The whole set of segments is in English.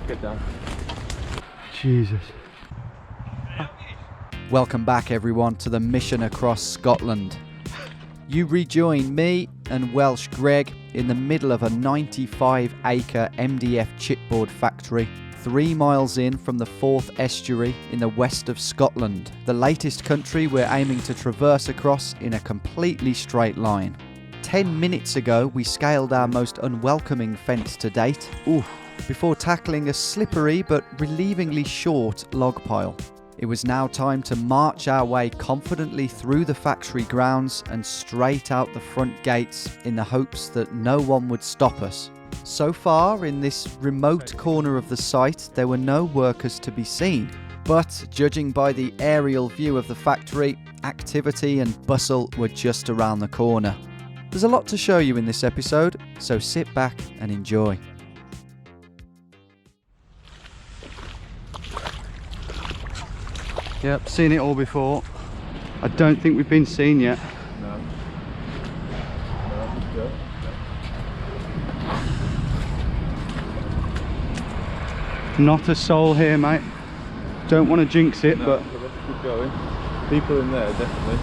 Get down. Jesus. Welcome back everyone to the mission across Scotland. You rejoin me and Welsh Greg in the middle of a 95-acre MDF chipboard factory 3 miles in from the Forth estuary in the west of Scotland, the latest country we're aiming to traverse across in a completely straight line. 10 minutes ago we scaled our most unwelcoming fence to date, before tackling a slippery but relievingly short log pile. It was now time to march our way confidently through the factory grounds and straight out the front gates in the hopes that no one would stop us. So far, in this remote corner of the site, there were no workers to be seen. But judging by the aerial view of the factory, activity and bustle were just around the corner. There's a lot to show you in this episode, so sit back and enjoy. Yep, seen it all before. I don't think we've been seen yet. No. Let's go. Not a soul here, mate. Don't want to jinx it, No, but let's keep going. People in there, definitely.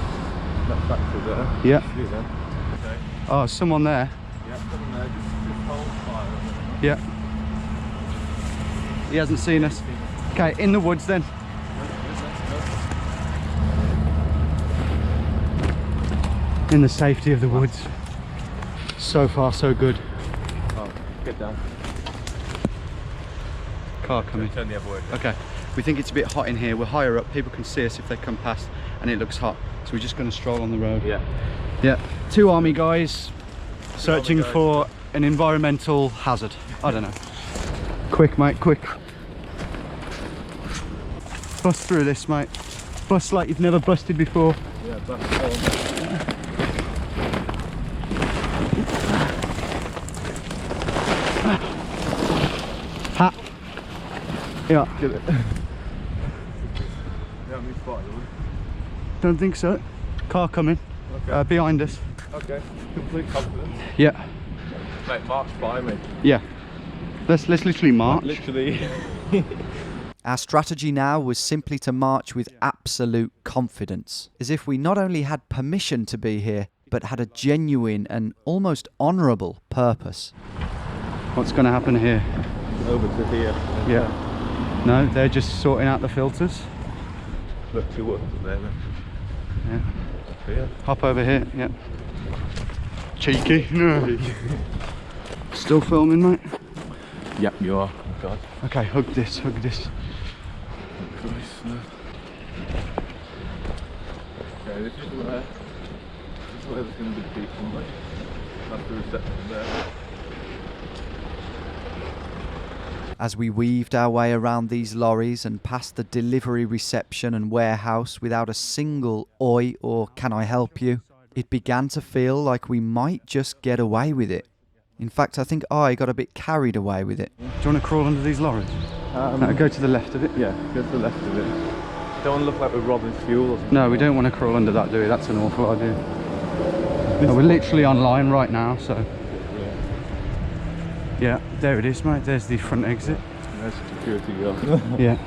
That factory there. yeah. See them. Okay. Oh, someone there. Yeah, someone there. Just hold fire. Yeah. He hasn't seen us. Okay, in the woods then. In the safety of the woods. So far, so good. Oh, get down. Car coming. Turn the other way. Okay, we think it's a bit hot in here. We're higher up, people can see us if they come past, and it looks hot. So we're just going to stroll on the road. Yeah. Yeah, 2 army guys searching for an environmental hazard. I don't know. Quick, mate, quick. Bust through this, mate. Bust like you've never busted before. Yeah, bust on. Ha! Yeah. Get it. Yeah, me spotted them. Don't think so. Car coming. Okay. Behind us. Okay. Complete confidence. Yeah. Mate, march by me. Yeah. Let's literally march. Literally. Our strategy now was simply to march with absolute confidence, as if we not only had permission to be here, but had a genuine and almost honourable purpose. What's going to happen here? Over to here. Yeah. No, they're just sorting out the filters. Look, two workers there then. Yeah. Here. Hop over here. Yeah. Cheeky. No. Still filming, mate? Yep, you are. Oh God. Okay, hug this, hug this. Christ, no. Okay, this is where there's going to be people, mate. That's the reception there. As we weaved our way around these lorries and past the delivery reception and warehouse without a single "oi" or "can I help you," it began to feel like we might just get away with it. In fact, I think I got a bit carried away with it. Do you want to crawl under these lorries? No, go to the left of it. Yeah, go to the left of it. Don't want to look like we're robbing fuel or something. No, we don't want to crawl under that, do we? That's an awful idea. No, we're literally online right now, so... Yeah, there it is, mate. There's the front exit. There's the security guard. Yeah.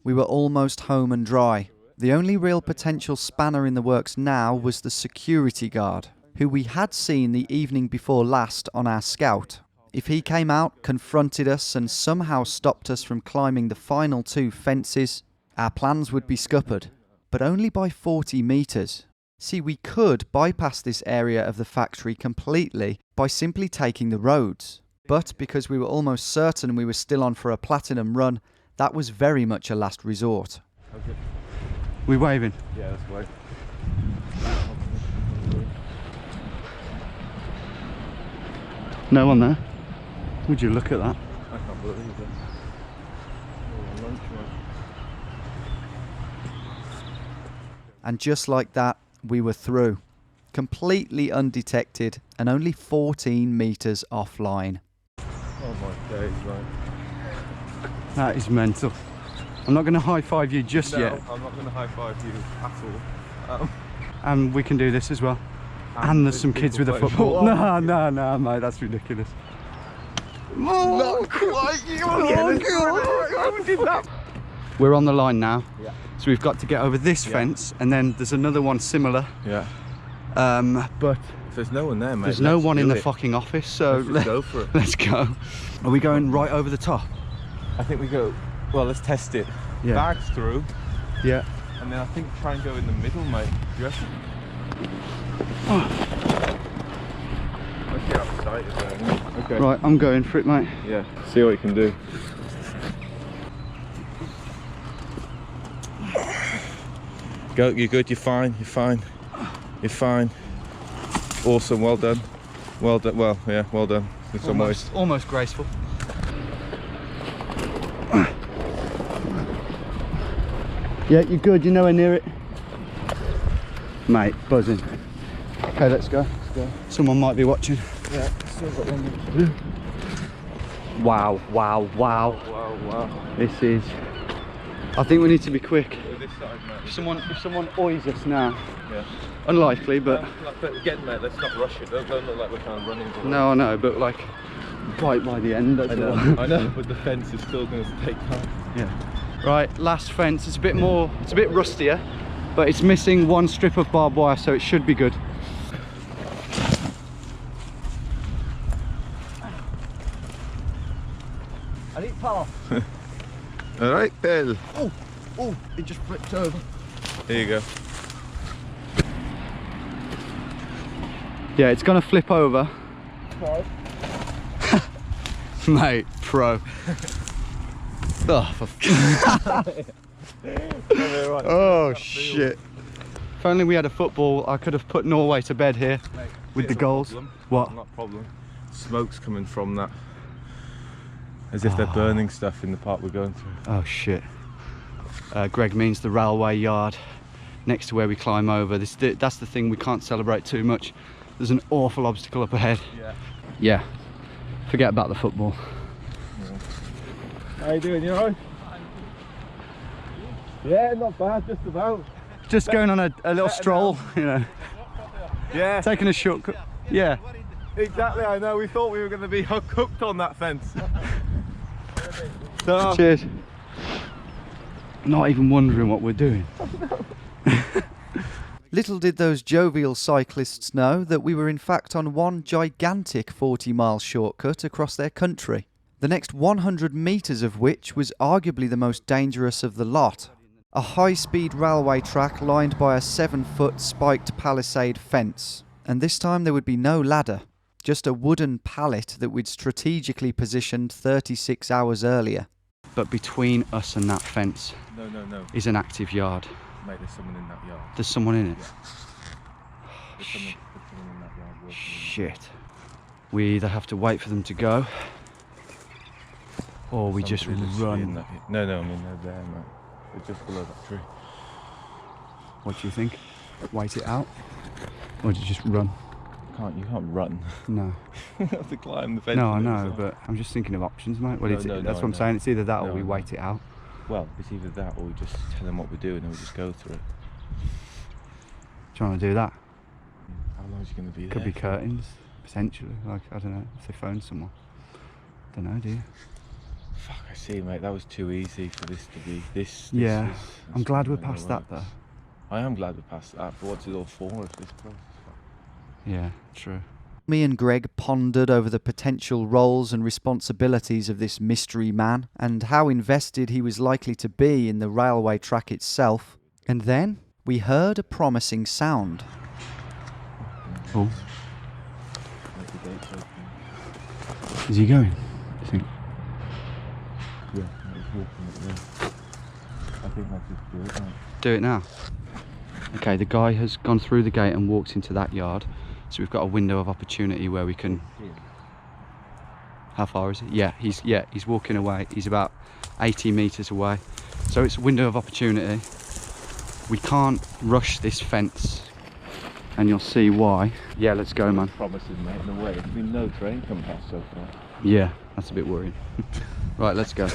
We were almost home and dry. The only real potential spanner in the works now was the security guard, who we had seen the evening before last on our scout. If he came out, confronted us and somehow stopped us from climbing the final 2 fences, our plans would be scuppered, but only by 40 metres. See, we could bypass this area of the factory completely by simply taking the roads. But because we were almost certain we were still on for a platinum run, that was very much a last resort. Okay. We waving? Yeah, that's right. No one there? Would you look at that? I can't believe it. Oh, lunch, And just like that, we were through. Completely undetected and only 14 metres offline. Oh my days, right. That is mental. I'm not going to high-five you just yet. I'm not going to high-five you at all. And we can do this as well. And there's some kids with a football. No, mate, that's ridiculous. Not quite. How did that? We're on the line now. Yeah. So we've got to get over this fence, and then there's another one similar. Yeah. But There's no one there, mate. there's no one in the fucking office, so Let's go for it. let's go. Are we going right over the top? I think we go. Well, let's test it. Yeah. Bags through, Yeah. and then I think try and go in the middle, mate. Do you reckon? Let's get out of sight of there. Okay. Right, I'm going for it, mate. Yeah. See what you can do. Go. You're good. You're fine. You're fine. You're fine. Awesome. Well done. Well done. Well, yeah. Well done. In some ways. Almost graceful. Yeah, you're good. You're nowhere near it, mate. Buzzing. Okay, let's go. Someone might be watching. Yeah. Still got one more to do. Wow. Wow. This is. I think we need to be quick. This side, mate. If someone oys us now, Yeah. unlikely, but But again, mate, let's not rush it. Don't look like we're kind of running. no, I know, but like right by the end. That's all. I know, but the fence is still going to take time. Yeah. Right, last fence. It's a bit more. It's a bit rustier, but it's missing one strip of barbed wire, so it should be good. I need power. All right, Bill. Oh, it just flipped over. Here you go. Yeah, it's gonna flip over. Mate, pro. Oh shit. If only we had a football, I could have put Norway to bed here with the goals. Problem. What? Not a problem. Smoke's coming from that. As if they're burning stuff in the part we're going through. Oh shit. Greg means the railway yard next to where we climb over. That's the thing we can't celebrate too much. There's an awful obstacle up ahead. Yeah. Yeah. Forget about the football. How you doing? You alright? Yeah, not bad. Just about. Just going on a little stroll, you know. Yeah. Taking a shortcut. Yeah. Exactly. I know. We thought we were going to be hooked on that fence. So, Cheers. Not even wondering what we're doing. Little did those jovial cyclists know that we were in fact on one gigantic 40-mile shortcut across their country, the next 100 metres of which was arguably the most dangerous of the lot. A high-speed railway track lined by a 7-foot spiked palisade fence, and this time there would be no ladder, just a wooden pallet that we'd strategically positioned 36 hours earlier. But between us and that fence No. is an active yard. Mate, there's someone in that yard. There's someone in it. There's someone in that yard working. Shit. We either have to wait for them to go, or we just Somebody literally in run. that- No, I mean they're there, mate. They're just below that tree. What do you think? Wait it out? Or do you just run? You can't run. No. You have to climb the fence. No, I on the other know, side. but I'm just thinking of options, mate. Well, No, it's, no, that's no, what I'm I saying. know. It's either that or No, we I know. wait it out. Well, it's either that or we just tell them what we're doing and we just go through it. Trying to do that. How long is he going to be there? Could be curtains, potentially. Like, I don't know, if they phone someone. Don't know, do you? Fuck, I see, mate. That was too easy for this to be. This Yeah. is- I'm glad we're that's not past gonna that, though. work. I am glad we're past that, but what's it all for if this place is fucked? Yeah, true. Me and Greg pondered over the potential roles and responsibilities of this mystery man and how invested he was likely to be in the railway track itself. And then we heard a promising sound. Oh, Like the gates open. is he going? I think. Yeah, he's walking it there. I think that's just do it, mate. Do it now. Okay, the guy has gone through the gate and walked into that yard. So we've got a window of opportunity where we can. How far is it? Yeah, he's walking away. He's about 80 meters away. So it's a window of opportunity. We can't rush this fence, and you'll see why. Yeah, let's go, man. Promising, mate, in a way. There's been no train come past so far. Yeah, that's a bit worrying. Right, let's go.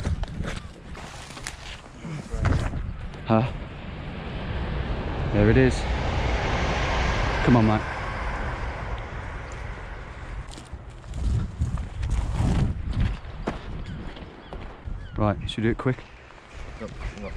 Huh? There it is. Come on, mate. Right, should we do it quick? No, no.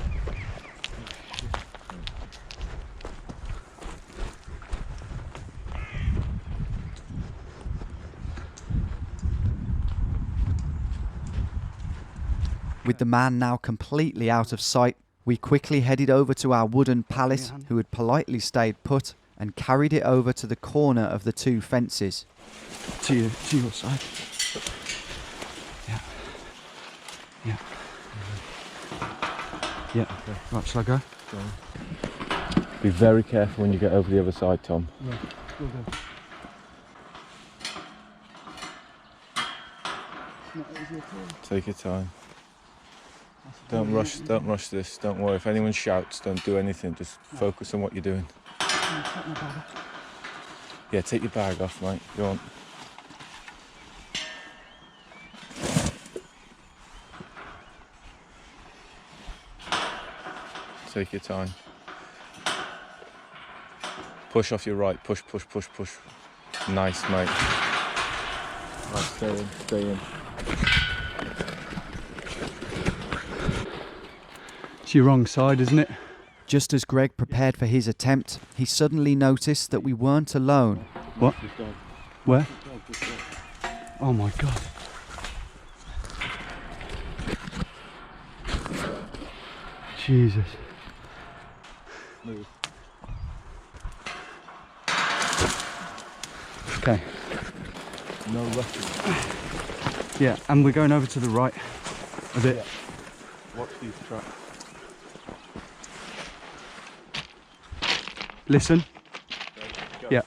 With the man now completely out of sight, we quickly headed over to our wooden pallet, who had politely stayed put, and carried it over to the corner of the two fences. To your side. Yeah. Yeah. Yeah. Okay. Right, shall I go? Go on. Be very careful when you get over the other side, Tom. Yeah, we'll go. Not easy at all. Take your time. Don't rush this. Don't worry. If anyone shouts, don't do anything. Just focus on what you're doing. Yeah, take your bag off, mate. Go on. Take your time. Push off your right. Push, push, push, push. Nice, mate. Right, stay in, stay in. It's your wrong side, isn't it? Just as Greg prepared for his attempt, he suddenly noticed that we weren't alone. What? Where? Oh my god. Jesus. Move. Okay. No rushing. Yeah, and we're going over to the right a bit. Yeah. Watch these tracks. Listen. Go. Yeah.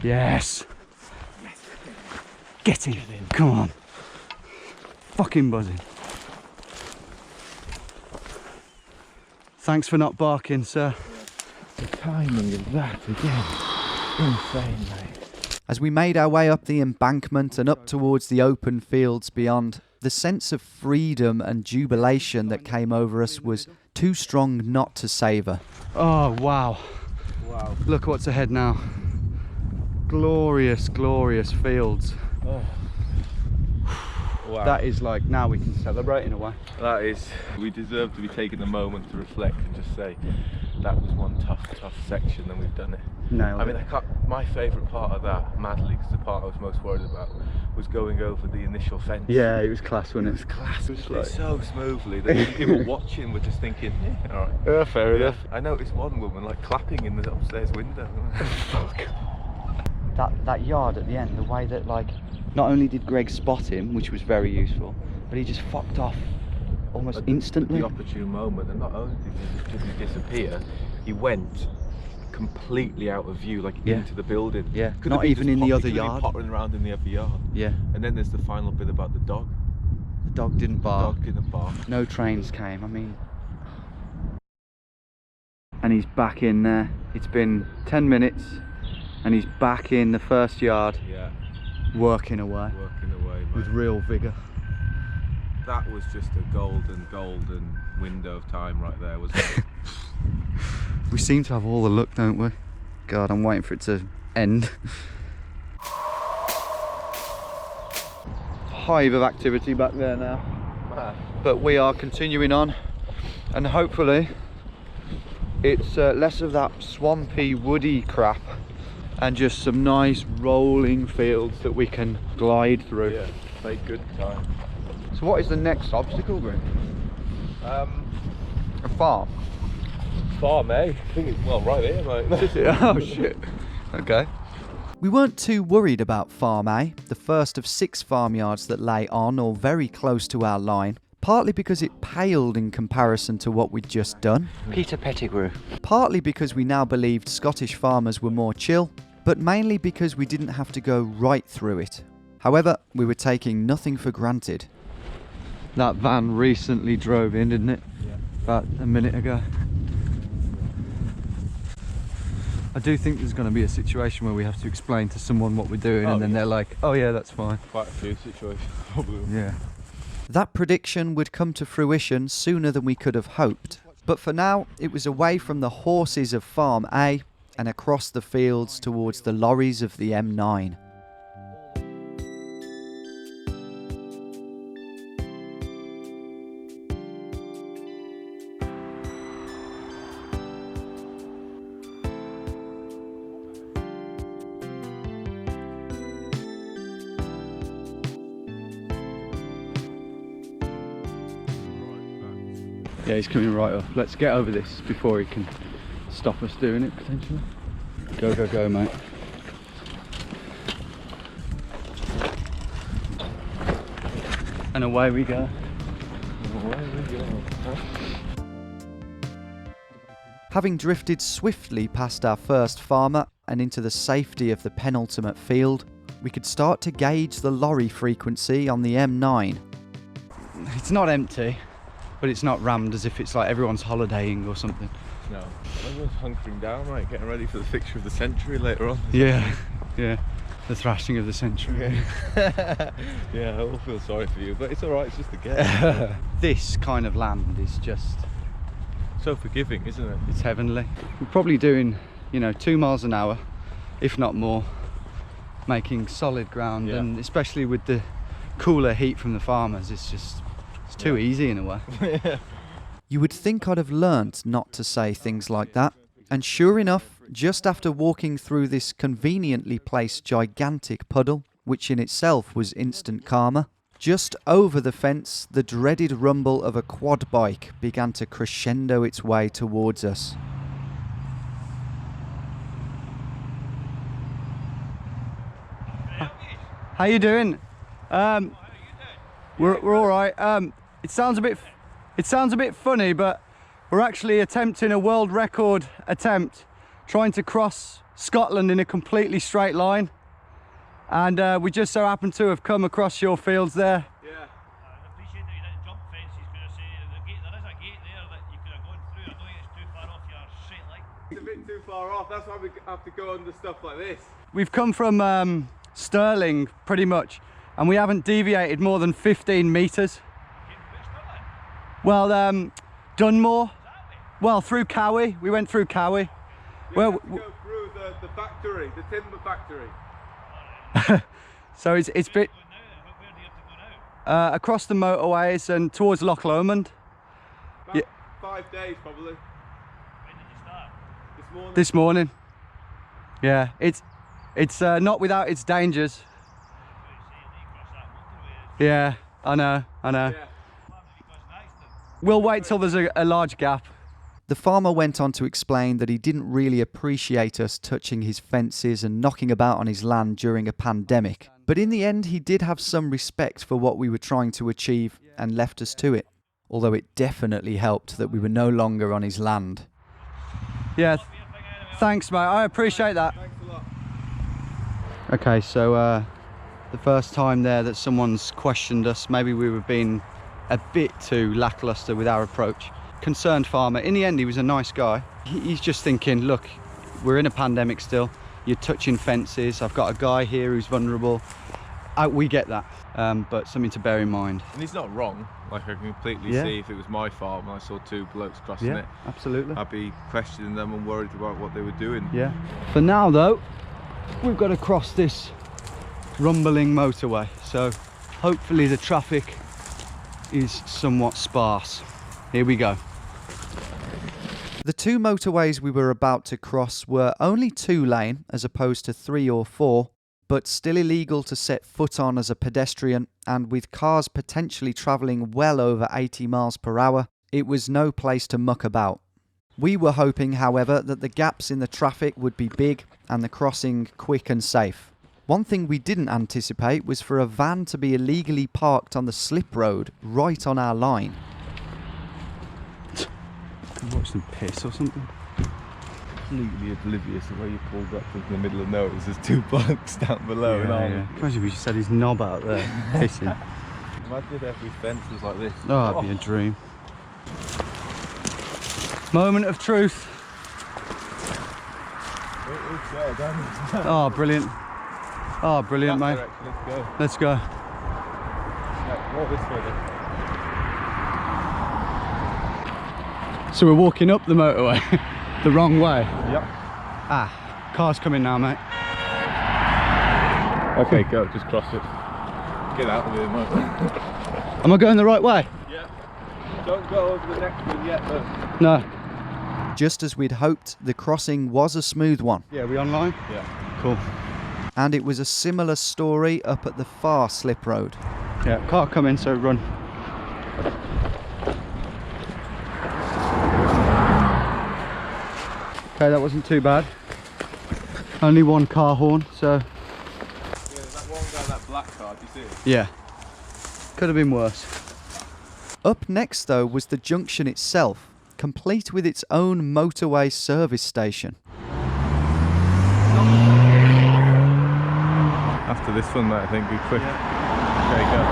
Yes. Get in. Come on. Fucking buzzing. Thanks for not barking, sir. The timing of that again. Insane, mate. As we made our way up the embankment and up towards the open fields beyond, the sense of freedom and jubilation that came over us was too strong not to savour. Oh, wow. Wow. Look what's ahead now. Glorious, glorious fields. Oh. Wow. That is like, now we can celebrate in a way. That is, we deserve to be taking a moment to reflect and just say that was one tough section and we've done it. Nailed I mean, it. my favourite part of that, madly, because the part I was most worried about was going over the initial fence. Yeah, it was class, wasn't it? It was class. It was like... so smoothly that people watching were just thinking, yeah, all right. Yeah, fair enough. I noticed one woman like clapping in the upstairs window. Fuck. That yard at the end, the way that like, not only did Greg spot him, which was very useful, but he just fucked off almost instantly. The opportune moment, and not only did he disappear, he went completely out of view, like into the building. Yeah, Could not have been even just in the other could have been yard. pottering around in the other yard. Yeah. And then there's the final bit about the dog. The dog didn't bark. Dog didn't bark. No trains came, I mean. And he's back in there. It's been 10 minutes and he's back in the first yard. Yeah. Working away. Working away, mate. With real vigour. That was just a golden window of time right there, wasn't it? We seem to have all the luck, don't we? God, I'm waiting for it to end. Hive of activity back there now. Man. But we are continuing on, and hopefully it's less of that swampy, woody crap and just some nice rolling fields that we can glide through. Yeah, make good time. So what is the next obstacle, Greg? A farm. Farm, eh? I think it's, well, right here, mate. Oh shit. Okay. We weren't too worried about Farm A, the first of 6 farmyards that lay on or very close to our line, partly because it paled in comparison to what we'd just done, Peter Pettigrew. partly because we now believed Scottish farmers were more chill, but mainly because we didn't have to go right through it. However, we were taking nothing for granted. That van recently drove in, didn't it? Yeah. About a minute ago. I do think there's going to be a situation where we have to explain to someone what we're doing, and then they're like, oh yeah, that's fine. Quite a few situations, probably. Yeah. That prediction would come to fruition sooner than we could have hoped. But for now, it was away from the horses of Farm A and across the fields towards the lorries of the M9. Yeah, he's coming right up. Let's get over this before he can stop us doing it, potentially. Go, go, go, mate. And away we go. Having drifted swiftly past our first farmer and into the safety of the penultimate field, we could start to gauge the lorry frequency on the M9. It's not empty, but it's not rammed as if it's like everyone's holidaying or something. No, everyone's hunkering down, right, getting ready for the fixture of the century later on. Yeah, yeah, the thrashing of the century. Yeah, I all feel sorry for you, but it's alright, it's just a game. This kind of land is just So forgiving, isn't it? it's heavenly. We're probably doing, you know, 2 miles an hour, if not more, making solid ground, Yeah. and especially with the cooler heat from the farmers, it's too easy in a way. You would think I'd have learnt not to say things like that, and sure enough, just after walking through this conveniently placed gigantic puddle, which in itself was instant karma, just over the fence, the dreaded rumble of a quad bike began to crescendo its way towards us. How you doing? We're all right. It sounds a bit funny, but we're actually attempting a world record attempt, trying to cross Scotland in a completely straight line, and we just so happen to have come across your fields there. Yeah. I appreciate that you didn't jump fences, because I say there is a gate there that you could have gone through. I don't think it's too far off your straight line. It's a bit too far off, that's why we have to go under stuff like this. We've come from Stirling pretty much, and we haven't deviated more than 15 metres. Well, Dunmore. Well, through Cowie. We went through Cowie. Well, we go through the factory, the timber factory. So it's bit Where do you have to go now? across the motorways and towards Loch Lomond. About Yeah. 5 days probably. When did you start? This morning. This morning. Yeah, it's not without its dangers. Well, you say that you cross that motorway. Yeah, I know. Yeah. What happened if you cross an accident? We'll wait till there's a large gap. The farmer went on to explain that he didn't really appreciate us touching his fences and knocking about on his land during a pandemic. But in the end, he did have some respect for what we were trying to achieve and left us to it. Although it definitely helped that we were no longer on his land. Yeah, thanks, mate. I appreciate that. Thanks a lot. Okay, so the first time there that someone's questioned us, maybe we were being a bit too lackluster with our approach. Concerned farmer. In the end, he was a nice guy. He's just thinking, look, we're in a pandemic still. You're touching fences. I've got a guy here who's vulnerable. We get that, but something to bear in mind. And he's not wrong. Like, I can completely Yeah. see if it was my farm and I saw 2 blokes crossing Yeah, it, absolutely. I'd be questioning them and worried about what they were doing. Yeah. For now, though, we've got to cross this rumbling motorway. So hopefully the traffic is somewhat sparse. Here we go. The 2 motorways we were about to cross were only 2-lane as opposed to 3 or 4, but still illegal to set foot on as a pedestrian, and with cars potentially travelling well over 80 miles per hour, it was no place to muck about. We were hoping, however, that the gaps in the traffic would be big and the crossing quick and safe. One thing we didn't anticipate was for a van to be illegally parked on the slip road right on our line. Watch them piss or something. Completely oblivious of where you pulled up in the middle of nowhere. There's 2 blokes down below. Imagine if we just had his knob out there pissing. Imagine if every fence was like this. Oh, that'd be a dream. Moment of truth. Oh, brilliant. Oh, brilliant, mate. Let's go. Let's go. Yeah, walk this way then. So we're walking up the motorway the wrong way. Yep. Ah, car's coming now, mate. Okay, go. Just cross it. Get out of here, mate. Am I going the right way? Yeah. Don't go over the next one yet, though. No. Just as we'd hoped, the crossing was a smooth one. Yeah, we online? Yeah. Cool. And it was a similar story up at the far slip road. Yeah, car coming, so run. Okay, that wasn't too bad. Only one car horn, so... Yeah, there's that one guy, that black car, do you see it? Yeah. Could have been worse. Up next though was the junction itself, complete with its own motorway service station. After this one, mate, I think, be quick. Yeah. Okay, go.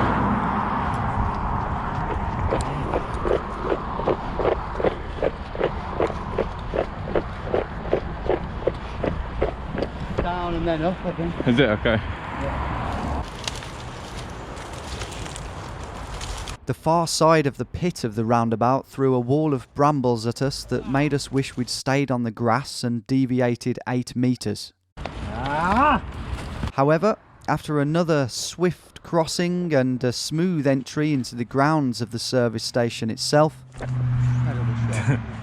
Down and then up, I think. Is it? Okay. The far side of the pit of the roundabout threw a wall of brambles at us that made us wish we'd stayed on the grass and deviated 8 metres. However, after another swift crossing and a smooth entry into the grounds of the service station itself,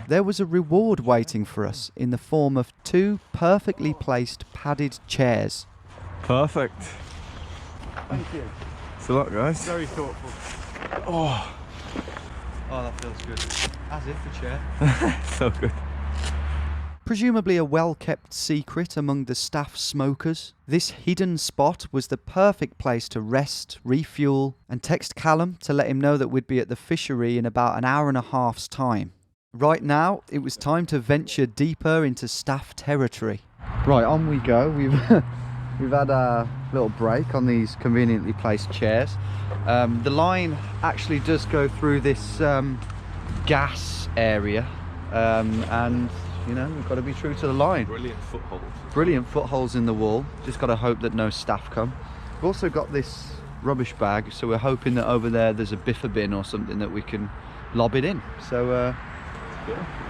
there was a reward waiting for us in the form of 2 perfectly placed padded chairs. Perfect. Thank you. Thanks a lot, guys. Very thoughtful. Oh, that feels good. As if the chair. so good. Presumably a well-kept secret among the staff smokers, this hidden spot was the perfect place to rest, refuel, and text Callum to let him know that we'd be at the fishery in about an hour and a half's time. Right now, it was time to venture deeper into staff territory. Right, on we go. We've had a little break on these conveniently placed chairs. The line actually does go through this gas area, and you know, we've got to be true to the line. Brilliant footholds. Brilliant footholds in the wall. Just got to hope that no staff come. We've also got this rubbish bag, so we're hoping that over there there's a biffa bin or something that we can lob it in. So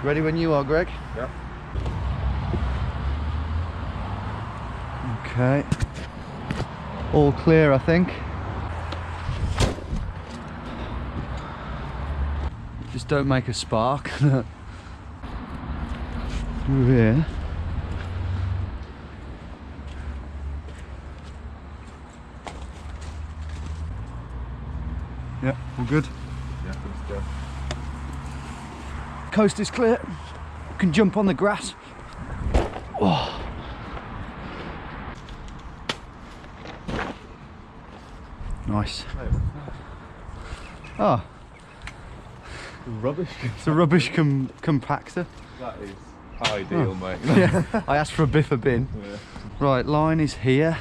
ready when you are, Greg? Yep. Okay. All clear, I think. Just don't make a spark. Through here. Yeah, all good. Yeah, let's go. Coast is clear. You can jump on the grass. Oh. Nice. Oh, Rubbish. it's a rubbish compactor. That is ideal, mate. Yeah, I asked for a biffa bin. Yeah. Right, line is here.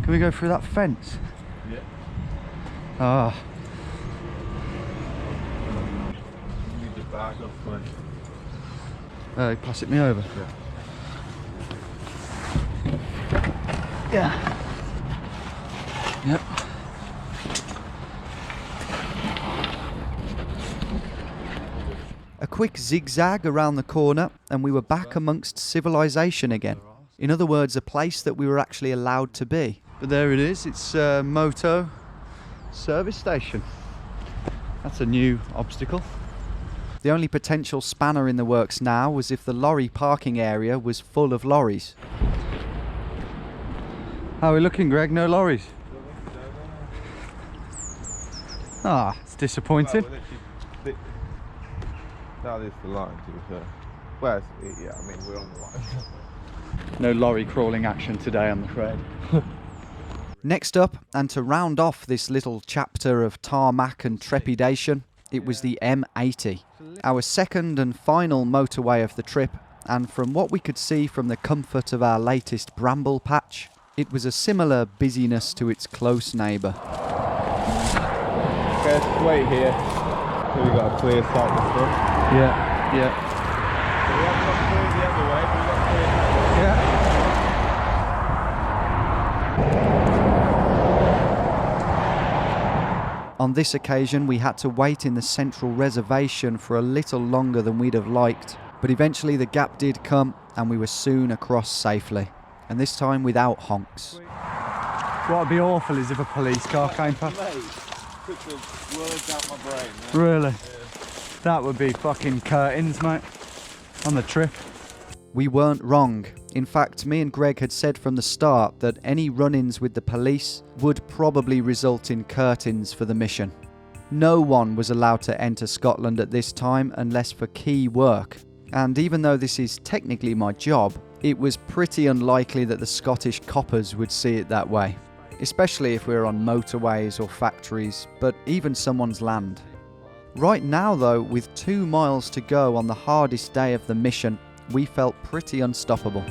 Can we go through that fence? Yeah. Ah, Need the bag off, mate. pass it me over. Yeah. Yep. A quick zigzag around the corner and we were back amongst civilization again. In other words, a place that we were actually allowed to be. But there it is. It's Moto service station. That's a new obstacle. The only potential spanner in the works now was if the lorry parking area was full of lorries. How are we looking, Greg? No lorries. Ah, it's disappointing. That is the line, to be fair. Well, yeah, I mean, we're on the line. No lorry crawling action today, I'm afraid. Next up, and to round off this little chapter of tarmac and trepidation, it was the M80, our second and final motorway of the trip, and from what we could see from the comfort of our latest bramble patch, it was a similar busyness to its close neighbour. Okay, let's wait here. So we've got a clear sight and stuff. Yeah, yeah. We haven't got clear the other way, but we've got clear. Yeah. On this occasion, we had to wait in the central reservation for a little longer than we'd have liked, but eventually the gap did come and we were soon across safely, and this time without honks. What would be awful is if a police car came past. Mate, took the words out my brain. Mate. Really? That would be fucking curtains, mate, on the trip. We weren't wrong. In fact, me and Greg had said from the start that any run-ins with the police would probably result in curtains for the mission. No one was allowed to enter Scotland at this time unless for key work. And even though this is technically my job, it was pretty unlikely that the Scottish coppers would see it that way, especially if we're on motorways or factories, but even someone's land. Right now though, with 2 miles to go on the hardest day of the mission, we felt pretty unstoppable.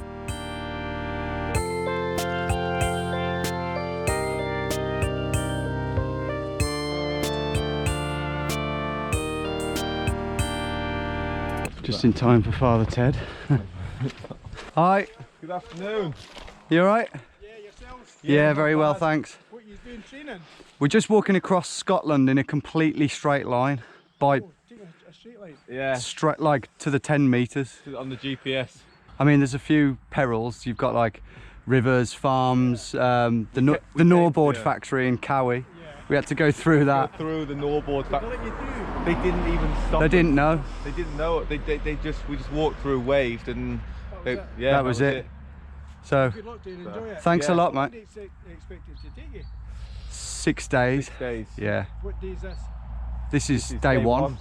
Just in time for Father Ted. Hi. Good afternoon. You alright? Yeah, yourselves? Yeah, very well, thanks. What you doing training? We're just walking across Scotland in a completely straight line. By Take a straight line. Yeah, straight, like to the 10 metres. on the GPS. I mean, there's a few perils. You've got like rivers, farms, the Norboard yeah. factory in Cowie. Yeah. We had to go through that. Through the Norboard What factory. did you do? They didn't even stop. They didn't know. They didn't know. We just walked through, waved, and That was it. That was it. So, Good luck to you and enjoy it. thanks a Yeah. lot, What mate. dates they expected to take you? 6 days. 6 days. Yeah. What day is this? This is day one.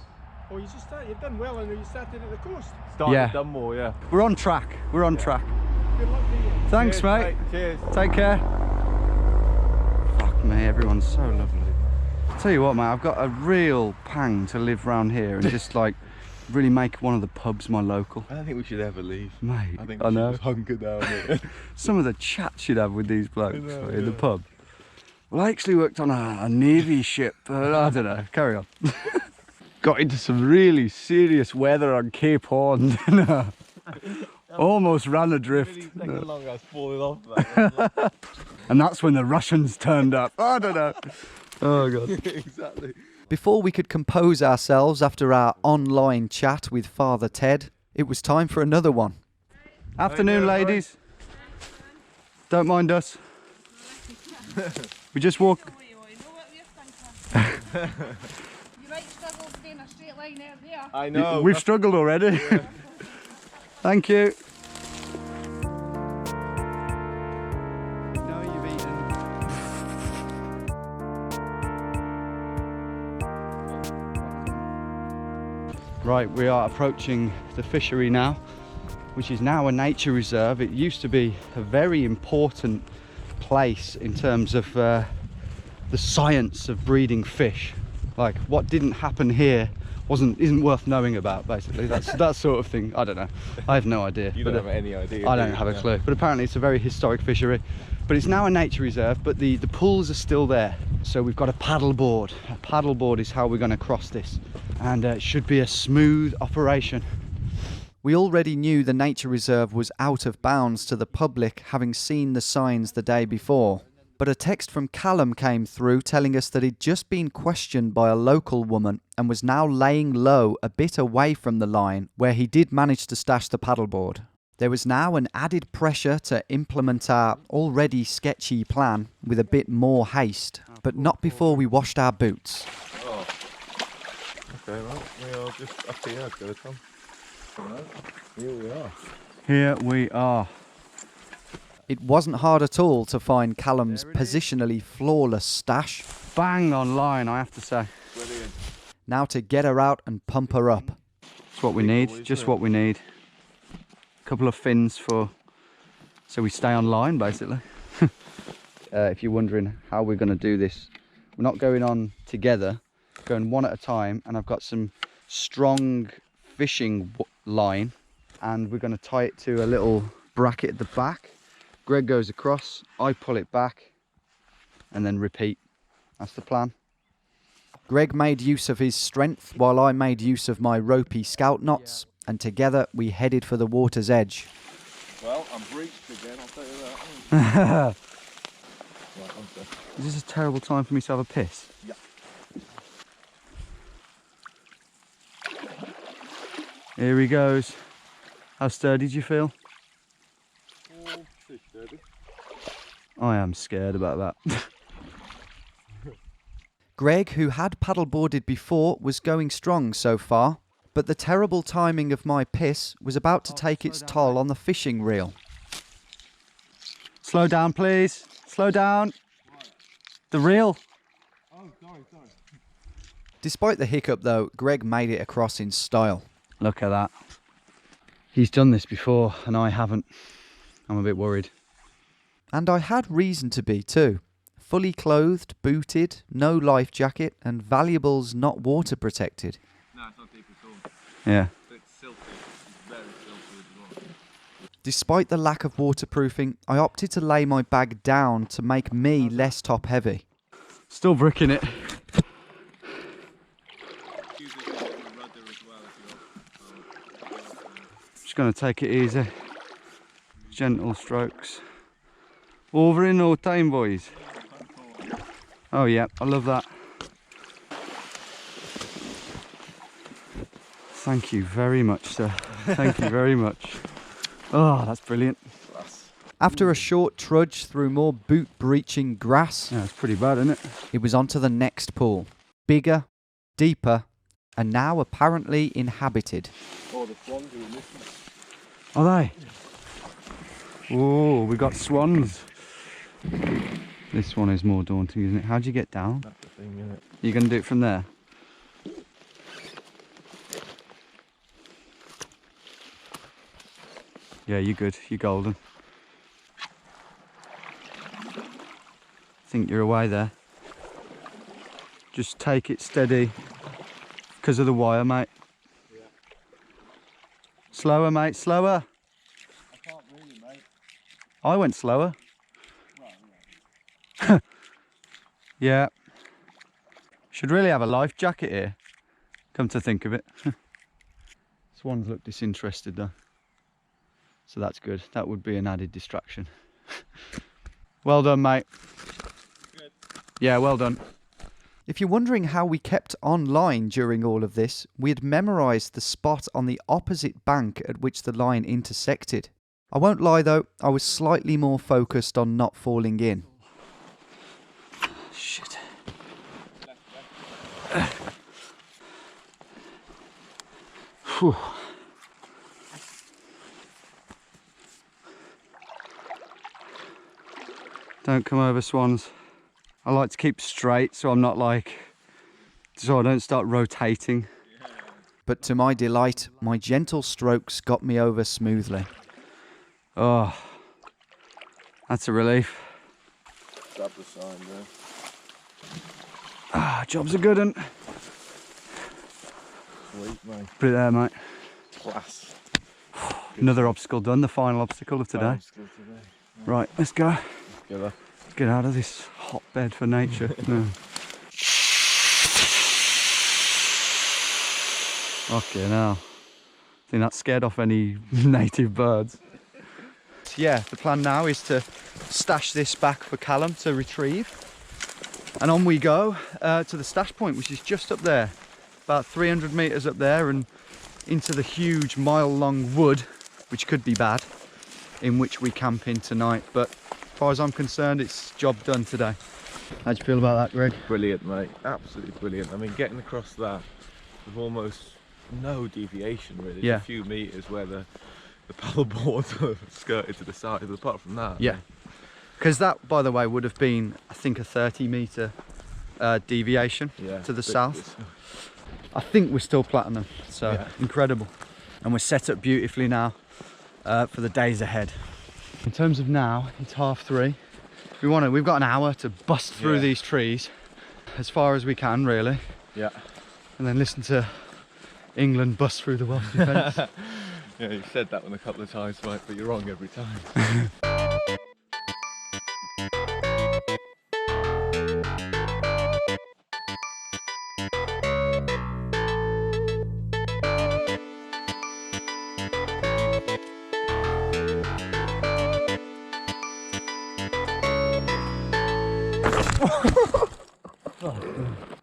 Oh, you just started. You've done well, and you started at the coast. Started Yeah. at Dunmore, yeah. We're on track. We're on track. Good luck to you. Thanks, Cheers, mate. Cheers. Take care. Fuck me, everyone's so lovely. I'll tell you what, mate, I've got a real pang to live round here and just like really make one of the pubs my local. I don't think we should ever leave. Mate, I think I we know. should just hunker down here. Some of the chats you'd have with these blokes know, in the yeah. pub. Well, I actually worked on a Navy ship. I don't know. Carry on. Got into some really serious weather on Cape Horn. Almost ran adrift. Long as falling off that. And that's when the Russians turned up. I don't know. Oh, God. Exactly. Before we could compose ourselves after our online chat with Father Ted, it was time for another one. Afternoon, doing, ladies. Don't mind us. We just walk. You might struggle to stay in a straight line out there. I know. We've struggled already. Thank you. Now you've eaten. Right, we are approaching the fishery now, which is now a nature reserve. It used to be a very important place in terms of the science of breeding fish. Like what didn't happen here isn't worth knowing about, basically. That's that sort of thing. I don't know. I have no idea. You don't have any idea. I do don't you? have a Yeah. clue. But apparently it's a very historic fishery. But it's now a nature reserve, but the pools are still there. So we've got a paddle board. A paddle board is how we're going to cross this. And it should be a smooth operation. We already knew the nature reserve was out of bounds to the public, having seen the signs the day before. But a text from Callum came through telling us that he'd just been questioned by a local woman and was now laying low a bit away from the line where he did manage to stash the paddleboard. There was now an added pressure to implement our already sketchy plan with a bit more haste, but not before we washed our boots. Oh. Okay, right. We are just up here. Go, Tom. Right. Here we are. Here we are. It wasn't hard at all to find Callum's positionally flawless stash. Bang on line, I have to say. Brilliant. Now to get her out and pump her up. It's what we need, just what we need. A couple of fins so we stay on line, basically. If you're wondering how we're going to do this, we're not going on together, going one at a time, and I've got some strong fishing line, and we're going to tie it to a little bracket at the back. Greg goes across, I pull it back, and then repeat. That's the plan. Greg made use of his strength while I made use of my ropey scout knots, and together we headed for the water's edge. Well, I'm breached again, I'll tell you that. Right, one sec. Is this a terrible time for me to have a piss? Yeah. Here he goes. How sturdy do you feel? Pretty sturdy. I am scared about that. Greg, who had paddleboarded before, was going strong so far, but the terrible timing of my piss was about to take its toll on the fishing reel. Slow down, please. Slow down. The reel. Oh, sorry. Despite the hiccup though, Greg made it across in style. Look at that. He's done this before and I haven't. I'm a bit worried. And I had reason to be too. Fully clothed, booted, no life jacket, and valuables not water protected. No, it's not deep at all. Yeah. It's silty. It's very silty as well. Despite the lack of waterproofing, I opted to lay my bag down to make me less top heavy. Still bricking it. Just going to take it easy. Gentle strokes. Over in no time, boys. Oh yeah, I love that. Thank you very much, sir. Thank you very much. Oh, that's brilliant. After a short trudge through more boot-breaching grass, Yeah, it's pretty bad, isn't it? it was on to the next pool. Bigger, deeper, and now apparently inhabited. Oh, the swans are in this one. Are they? Oh, we got swans. This one is more daunting, isn't it? How'd you get down? That's the thing, isn't it? You gonna do it from there? Yeah, you're good. You're golden. I think you're away there. Just take it steady because of the wire, mate. Yeah. Slower, mate, slower. I can't really, mate. I went slower. Well, Yeah. Should really have a life jacket here, come to think of it. Swans look disinterested though. So that's good. That would be an added distraction. Well done, mate. Good. Yeah, well done. If you're wondering how we kept online during all of this, we had memorised the spot on the opposite bank at which the line intersected. I won't lie though, I was slightly more focused on not falling in. Shit. Whew. Don't come over, swans. I like to keep straight so I'm not so I don't start rotating. But to my delight, my gentle strokes got me over smoothly. Oh, that's a relief. grab the sign there. Ah, job's a good one. Sweet, mate. Put it there, mate. Class. Another obstacle done, the final obstacle of today. Right, let's go. Get up. Get out of this hotbed for nature. No. Okay, now. I think that scared off any native birds. Yeah, the plan now is to stash this back for Callum to retrieve. And on we go to the stash point, which is just up there. About 300 metres up there and into the huge mile-long wood, which could be bad, in which we camp in tonight. But as far as I'm concerned, it's job done today. How do you feel about that, Greg? Brilliant, mate. Absolutely brilliant. I mean, getting across that with almost no deviation, really. Yeah. A few metres where the paddle boards have skirted to the side, but apart from that. Yeah. Because that, by the way, would have been, I think, a 30-metre deviation Yeah, to the bit- south. I think we're still platinum, so Yeah. incredible. And we're set up beautifully now for the days ahead. In terms of now, it's 3:30. We've got an hour to bust through Yeah. these trees as far as we can, really, Yeah. and then listen to England bust through the Welsh defence. Yeah, you've said that one a couple of times, mate, but you're wrong every time.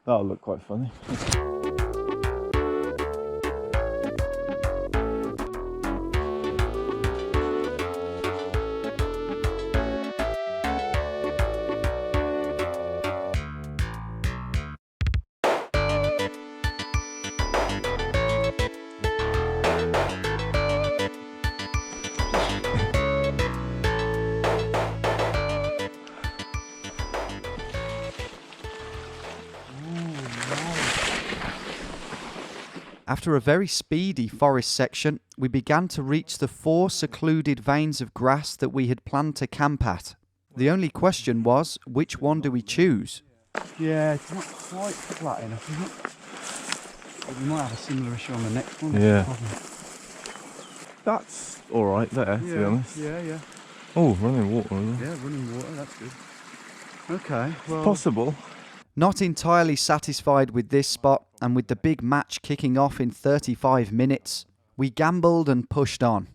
That'll look quite funny. After a very speedy forest section, we began to reach the 4 secluded veins of grass that we had planned to camp at. The only question was, which one do we choose? Yeah, it's not quite flat enough, is it? But we might have a similar issue on the next one. Yeah. That's alright there, to be honest. Yeah. Oh, running water. Isn't it? Yeah, running water, that's good. Okay, well... Possible. Not entirely satisfied with this spot, and with the big match kicking off in 35 minutes, we gambled and pushed on.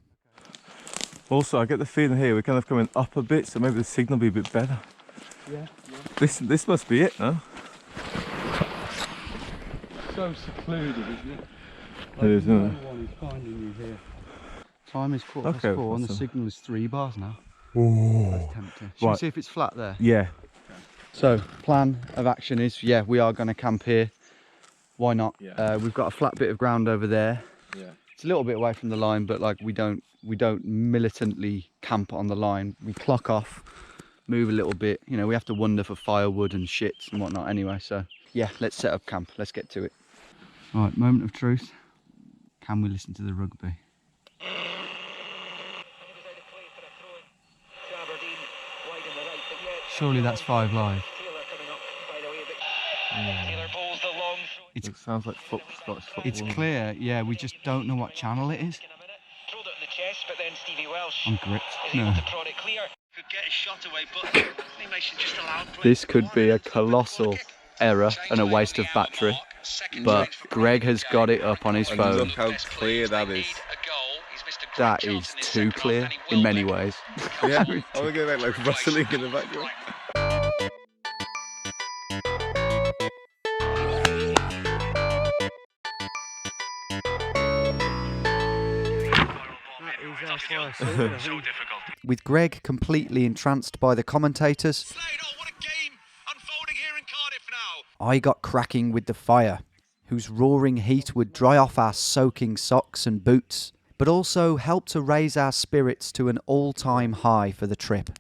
Also, I get the feeling here we're kind of coming up a bit, so maybe the signal will be a bit better. Yeah. This must be it, no? So secluded, isn't it? It is, isn't it? No one is finding you here. Time is 4:15 Okay, and the awesome. signal is 3 bars now. Oh. That's tempting. Shall we Right. see if it's flat there? Yeah. So, plan of action is, yeah, we are going to camp here. Why not? Yeah. We've got a flat bit of ground over there. Yeah. It's a little bit away from the line, but like we don't militantly camp on the line. We clock off, move a little bit. You know, we have to wander for firewood and shits and whatnot anyway. So, yeah, let's set up camp. Let's get to it. All right, moment of truth. Can we listen to the rugby? Surely that's 5 Live. It sounds like Scottish football. It's clear, yeah, we just don't know what channel it is. I'm gripped. No. This could be a colossal error and a waste of battery, but Greg has got it up on his And phone. look how clear that is. That is too clear in many ways. Yeah. Oh, we're going like rustling in the background. With Greg completely entranced by the commentators, I got cracking with the fire, whose roaring heat would dry off our soaking socks and boots, but also help to raise our spirits to an all-time high for the trip.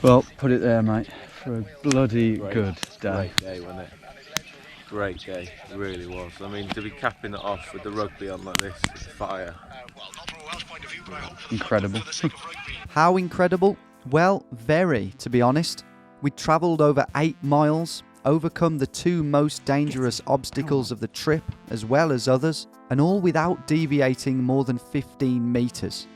Well, put it there, mate, for a bloody good day. Great day, wasn't it? Great day, it really was. I mean, to be capping it off with the rugby on like this, with fire. Incredible. How incredible? Well, very, to be honest. We travelled over 8 miles, overcome the 2 most dangerous obstacles of the trip, as well as others, and all without deviating more than 15 metres.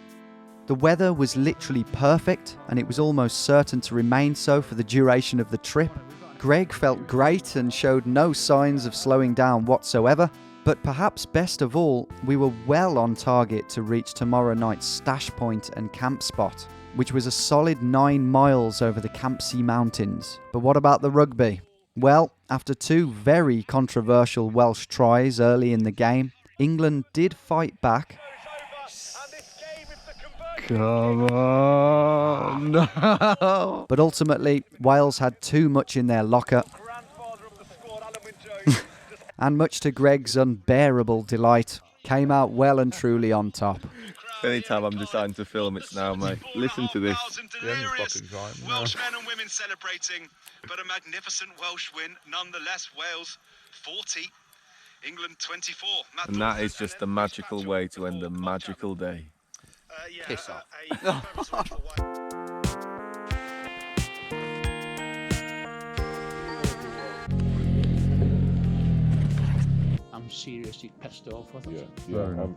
The weather was literally perfect, and it was almost certain to remain so for the duration of the trip. Greg felt great and showed no signs of slowing down whatsoever, but perhaps best of all, we were well on target to reach tomorrow night's stash point and camp spot, which was a solid 9 miles over the Campsie Mountains. But what about the rugby? Well, after 2 very controversial Welsh tries early in the game, England did fight back. Come on, no! But ultimately, Wales had too much in their locker. And much to Greg's unbearable delight, came out well and truly on top. Anytime I'm deciding to film, it's now, mate. Listen to this. Welsh men and women celebrating, but a magnificent Welsh win nonetheless. Wales 40, England 24. And that is just a magical way to end a magical day. Piss off. I'm seriously pissed off with it. Yeah.